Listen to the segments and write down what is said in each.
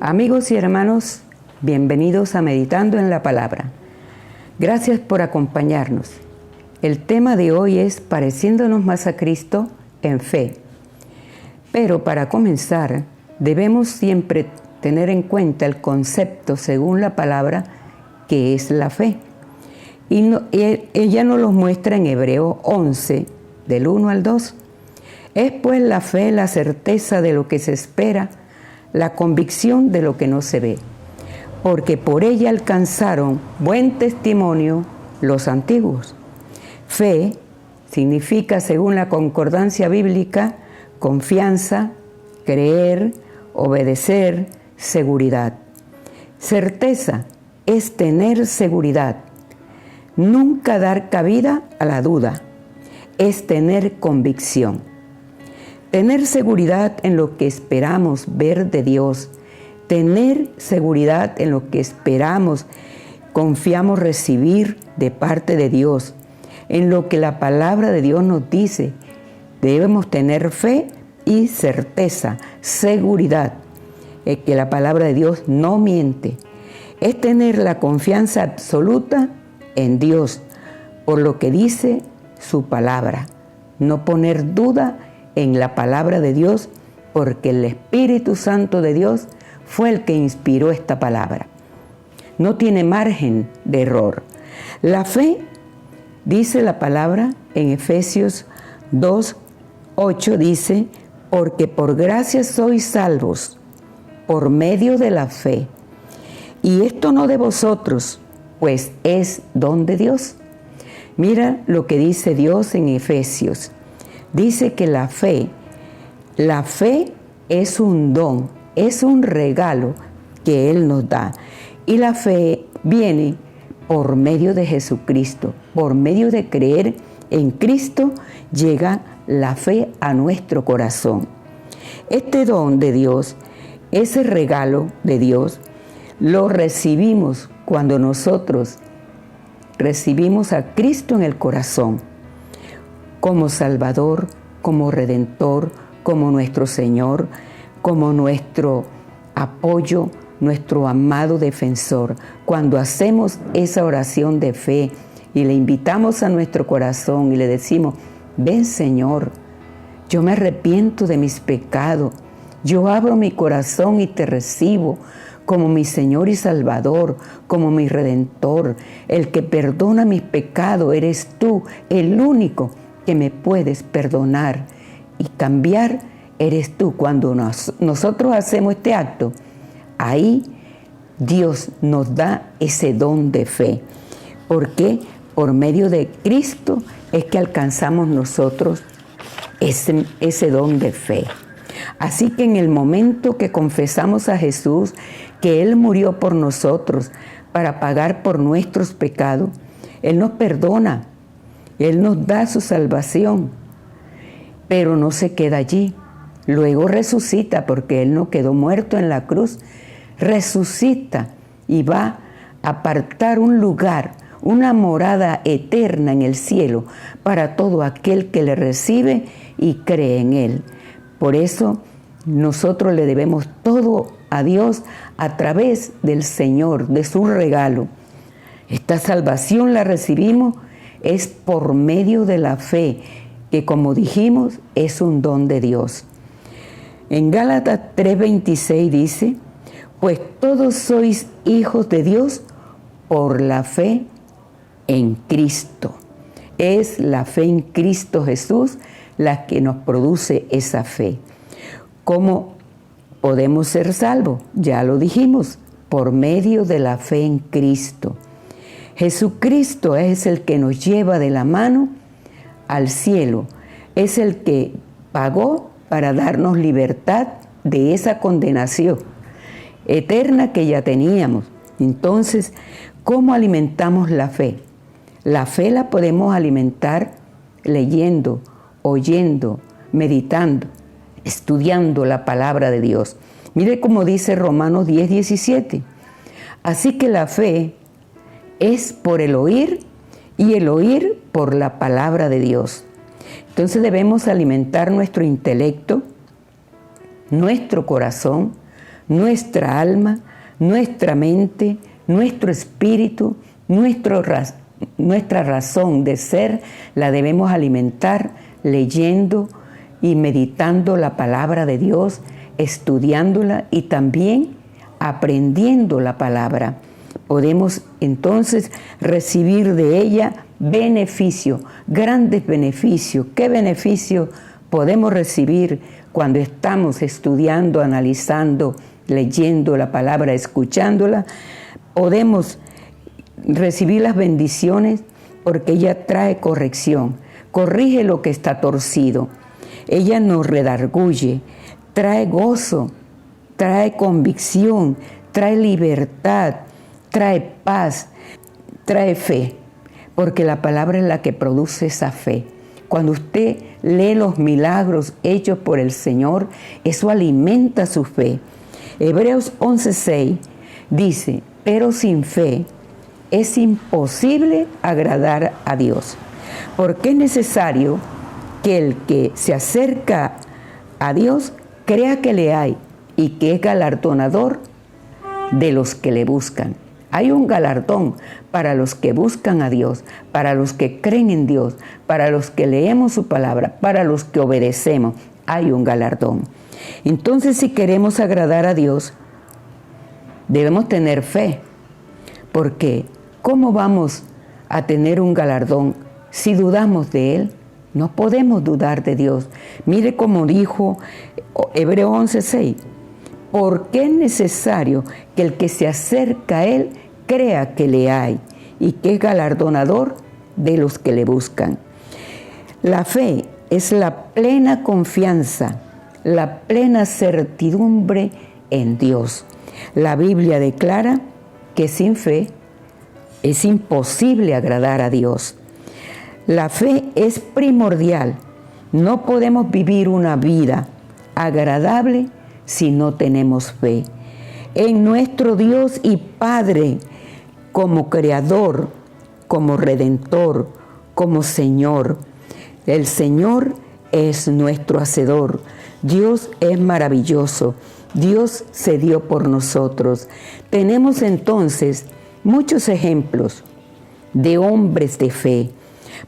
Amigos y hermanos, bienvenidos a Meditando en la Palabra. Gracias por acompañarnos. El tema de hoy es pareciéndonos más a Cristo en fe. Pero para comenzar, debemos siempre tener en cuenta el concepto según la palabra que es la fe. Ella nos lo muestra en Hebreos 11, del 1 al 2. Es pues la fe la certeza de lo que se espera, la convicción de lo que no se ve, porque por ella alcanzaron buen testimonio los antiguos. Fe significa, según la concordancia bíblica, confianza, creer, obedecer, seguridad. Certeza es tener seguridad, nunca dar cabida a la duda, es tener convicción. Tener seguridad en lo que esperamos ver de Dios, tener seguridad en lo que esperamos, confiamos recibir de parte de Dios, en lo que la palabra de Dios nos dice. Debemos tener fe y certeza, seguridad, que la palabra de Dios no miente. Es tener la confianza absoluta en Dios, por lo que dice su palabra. No poner duda en la palabra de Dios, porque el Espíritu Santo de Dios fue el que inspiró esta palabra. No tiene margen de error. La fe, dice la palabra en Efesios 2:8, dice, porque por gracia sois salvos, por medio de la fe. Y esto no de vosotros, pues es don de Dios. Mira lo que dice Dios en Efesios. Dice que la fe es un don, es un regalo que Él nos da. Y la fe viene por medio de Jesucristo, por medio de creer en Cristo, llega la fe a nuestro corazón. Este don de Dios, ese regalo de Dios, lo recibimos cuando nosotros recibimos a Cristo en el corazón, como Salvador, como Redentor, como nuestro Señor, como nuestro apoyo, nuestro amado defensor. Cuando hacemos esa oración de fe y le invitamos a nuestro corazón y le decimos, ven Señor, yo me arrepiento de mis pecados, yo abro mi corazón y te recibo como mi Señor y Salvador, como mi Redentor, el que perdona mis pecados, eres tú, el único que me puedes perdonar y cambiar, eres tú. Cuando nosotros hacemos este acto, ahí Dios nos da ese don de fe. Porque por medio de Cristo es que alcanzamos nosotros ese don de fe. Así que en el momento que confesamos a Jesús, que Él murió por nosotros para pagar por nuestros pecados, Él nos perdona, Él nos da su salvación, pero no se queda allí. Luego resucita, porque Él no quedó muerto en la cruz, resucita y va a apartar un lugar, una morada eterna en el cielo para todo aquel que le recibe y cree en Él. Por eso nosotros le debemos todo a Dios a través del Señor, de su regalo. Esta salvación la recibimos es por medio de la fe, que como dijimos es un don de Dios. En Gálatas 3:26 dice, pues todos sois hijos de Dios por la fe en Cristo. Es la fe en Cristo Jesús la que nos produce esa fe. ¿Cómo podemos ser salvos? Ya lo dijimos, por medio de la fe en Cristo. Jesucristo es el que nos lleva de la mano al cielo. Es el que pagó para darnos libertad de esa condenación eterna que ya teníamos. Entonces, ¿cómo alimentamos la fe? La fe la podemos alimentar leyendo, oyendo, meditando, estudiando la palabra de Dios. Mire cómo dice Romanos 10:17. Así que la fe es por el oír y el oír por la palabra de Dios. Entonces debemos alimentar nuestro intelecto, nuestro corazón, nuestra alma, nuestra mente, nuestro espíritu, nuestra razón de ser la debemos alimentar leyendo y meditando la palabra de Dios, estudiándola y también aprendiendo la palabra. Podemos entonces recibir de ella beneficios, grandes beneficios. ¿Qué beneficios podemos recibir cuando estamos estudiando, analizando, leyendo la palabra, escuchándola? Podemos recibir las bendiciones porque ella trae corrección, corrige lo que está torcido. Ella nos redarguye, trae gozo, trae convicción, trae libertad, trae paz, trae fe, porque la palabra es la que produce esa fe. Cuando usted lee los milagros hechos por el Señor, eso alimenta su fe. Hebreos 11:6 dice, pero sin fe es imposible agradar a Dios, porque es necesario que el que se acerca a Dios crea que le hay y que es galardonador de los que le buscan. Hay un galardón para los que buscan a Dios, para los que creen en Dios, para los que leemos su palabra, para los que obedecemos. Hay un galardón. Entonces, si queremos agradar a Dios, debemos tener fe, porque ¿cómo vamos a tener un galardón si dudamos de Él? No podemos dudar de Dios. Mire cómo dijo Hebreos 11:6. Porque es necesario que el que se acerca a Él crea que le hay y que es galardonador de los que le buscan. La fe es la plena confianza, la plena certidumbre en Dios. La Biblia declara que sin fe es imposible agradar a Dios. La fe es primordial. No podemos vivir una vida agradable si no tenemos fe en nuestro Dios y Padre, como Creador, como Redentor, como Señor. El Señor es nuestro Hacedor. Dios es maravilloso. Dios se dio por nosotros. Tenemos entonces muchos ejemplos de hombres de fe.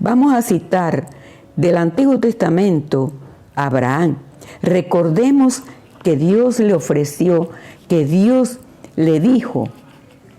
Vamos a citar del Antiguo Testamento a Abraham. Recordemos que Dios le ofreció, que Dios le dijo,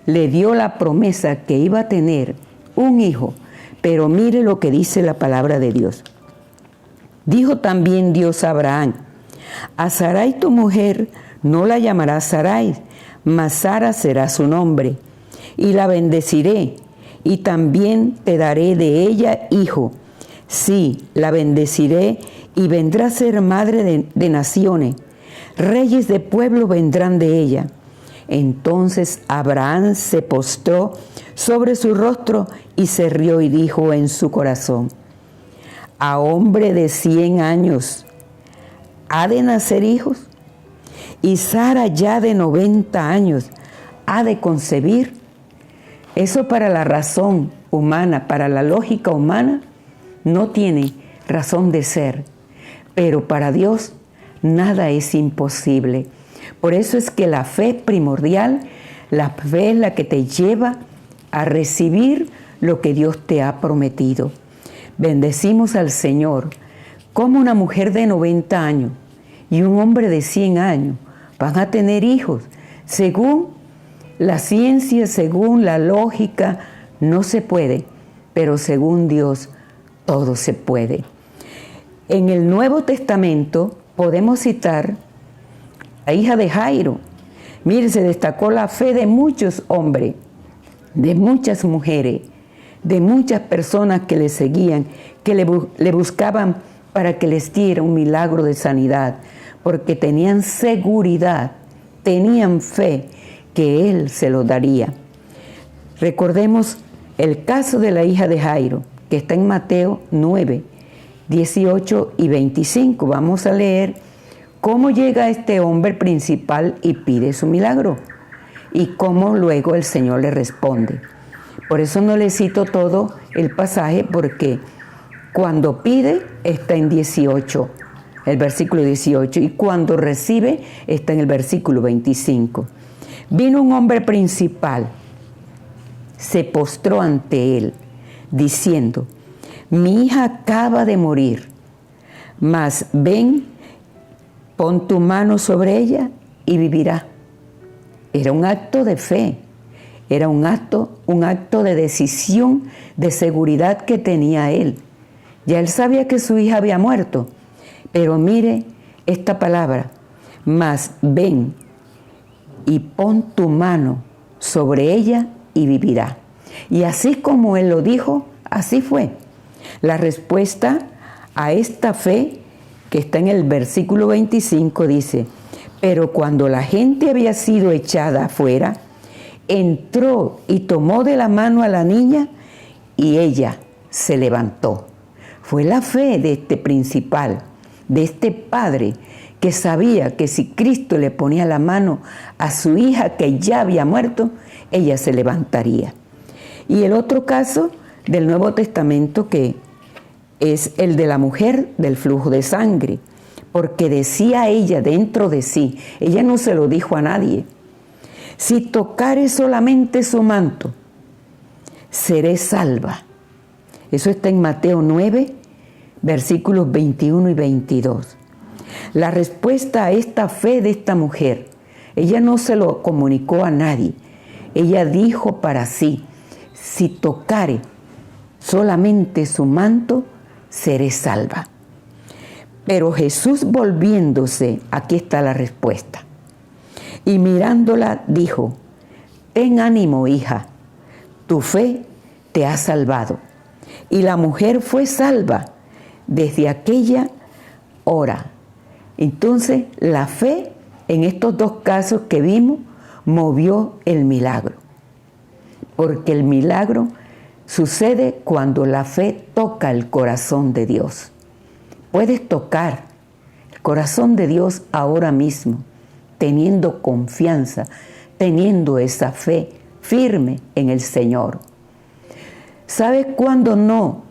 le dio la promesa que iba a tener un hijo. Pero mire lo que dice la palabra de Dios. Dijo también Dios a Abraham, a Sarai tu mujer no la llamarás Sarai, mas Sara será su nombre, y la bendeciré, y también te daré de ella hijo. Sí, la bendeciré, y vendrá a ser madre de naciones. Reyes de pueblo vendrán de ella. Entonces Abraham se postró sobre su rostro y se rió y dijo en su corazón, ¿a hombre de 100 años ha de nacer hijos? Y Sara ya de 90 años ha de concebir. Eso para la razón humana, para la lógica humana, no tiene razón de ser. Pero para Dios nada es imposible. Por eso es que la fe primordial, la fe es la que te lleva a recibir lo que Dios te ha prometido. Bendecimos al Señor. Como una mujer de 90 años y un hombre de 100 años van a tener hijos. Según la ciencia, según la lógica, no se puede, pero según Dios, todo se puede. En el Nuevo Testamento podemos citar a la hija de Jairo. Mire, se destacó la fe de muchos hombres, de muchas mujeres, de muchas personas que le seguían, que le buscaban para que les diera un milagro de sanidad, porque tenían seguridad, tenían fe que Él se lo daría. Recordemos el caso de la hija de Jairo, que está en Mateo 9, 18 y 25. Vamos a leer cómo llega este hombre principal y pide su milagro y cómo luego el Señor le responde. Por eso no le cito todo el pasaje, porque cuando pide está en 18 el versículo 18, y cuando recibe está en el versículo 25. Vino un hombre principal, se postró ante él, diciendo: mi hija acaba de morir, mas ven, pon tu mano sobre ella y vivirá. Era un acto de fe, era un acto de decisión, de seguridad que tenía él. Ya él sabía que su hija había muerto, pero mire esta palabra: mas ven y pon tu mano sobre ella y vivirá. Y así como él lo dijo, así fue. La respuesta a esta fe que está en el versículo 25 dice: pero cuando la gente había sido echada afuera, entró y tomó de la mano a la niña y ella se levantó. Fue la fe de este principal, de este padre, que sabía que si Cristo le ponía la mano a su hija que ya había muerto, ella se levantaría. Y el otro caso del Nuevo Testamento, que es el de la mujer del flujo de sangre, porque decía ella dentro de sí, ella no se lo dijo a nadie: si tocare solamente su manto, seré salva. Eso está en Mateo 9, versículos 21 y 22. La respuesta a esta fe de esta mujer, ella no se lo comunicó a nadie. Ella dijo para sí: si tocare solamente su manto, seré salva. Pero Jesús, volviéndose, aquí está la respuesta, y mirándola dijo: ten ánimo, hija, tu fe te ha salvado. Y la mujer fue salva desde aquella hora. Entonces, la fe en estos dos casos que vimos movió el milagro, porque el milagro sucede cuando la fe toca el corazón de Dios. Puedes tocar el corazón de Dios ahora mismo, teniendo confianza, teniendo esa fe firme en el Señor. ¿Sabes cuándo no?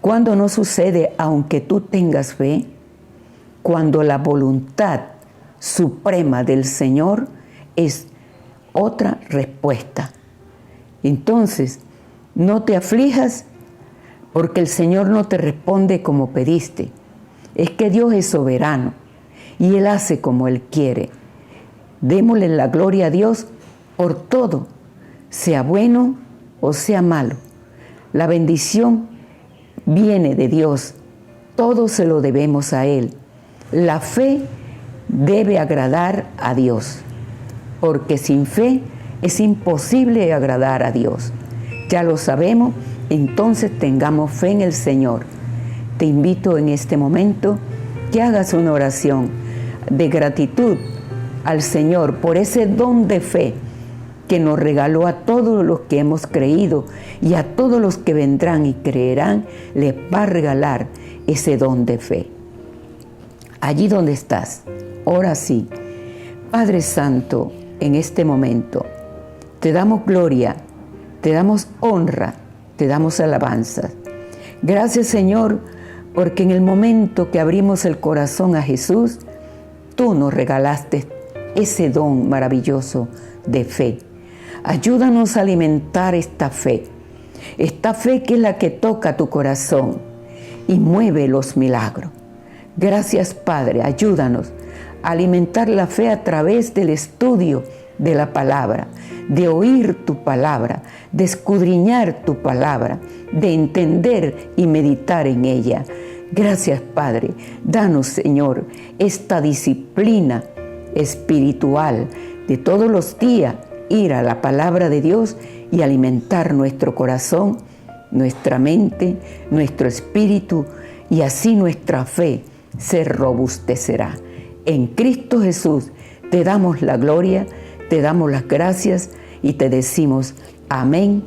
Cuando no sucede aunque tú tengas fe, cuando la voluntad suprema del Señor es otra respuesta. Entonces, no te aflijas porque el Señor no te responde como pediste. Es que Dios es soberano y Él hace como Él quiere. Démosle la gloria a Dios por todo, sea bueno o sea malo. La bendición viene de Dios, todo se lo debemos a Él. La fe debe agradar a Dios, porque sin fe es imposible agradar a Dios. Ya lo sabemos, entonces tengamos fe en el Señor. Te invito en este momento que hagas una oración de gratitud al Señor por ese don de fe que nos regaló a todos los que hemos creído, y a todos los que vendrán y creerán les va a regalar ese don de fe. Allí donde estás, ora así: Padre Santo, en este momento te damos gloria, te damos honra, te damos alabanza. Gracias, Señor, porque en el momento que abrimos el corazón a Jesús, tú nos regalaste ese don maravilloso de fe. Ayúdanos a alimentar esta fe que es la que toca tu corazón y mueve los milagros. Gracias, Padre, ayúdanos a alimentar la fe a través del estudio de la palabra, de oír tu palabra, de escudriñar tu palabra, de entender y meditar en ella. Gracias, Padre. Danos, Señor, esta disciplina espiritual de todos los días, ir a la palabra de Dios y alimentar nuestro corazón, nuestra mente, nuestro espíritu, y así nuestra fe se robustecerá. En Cristo Jesús te damos la gloria, te damos las gracias y te decimos amén.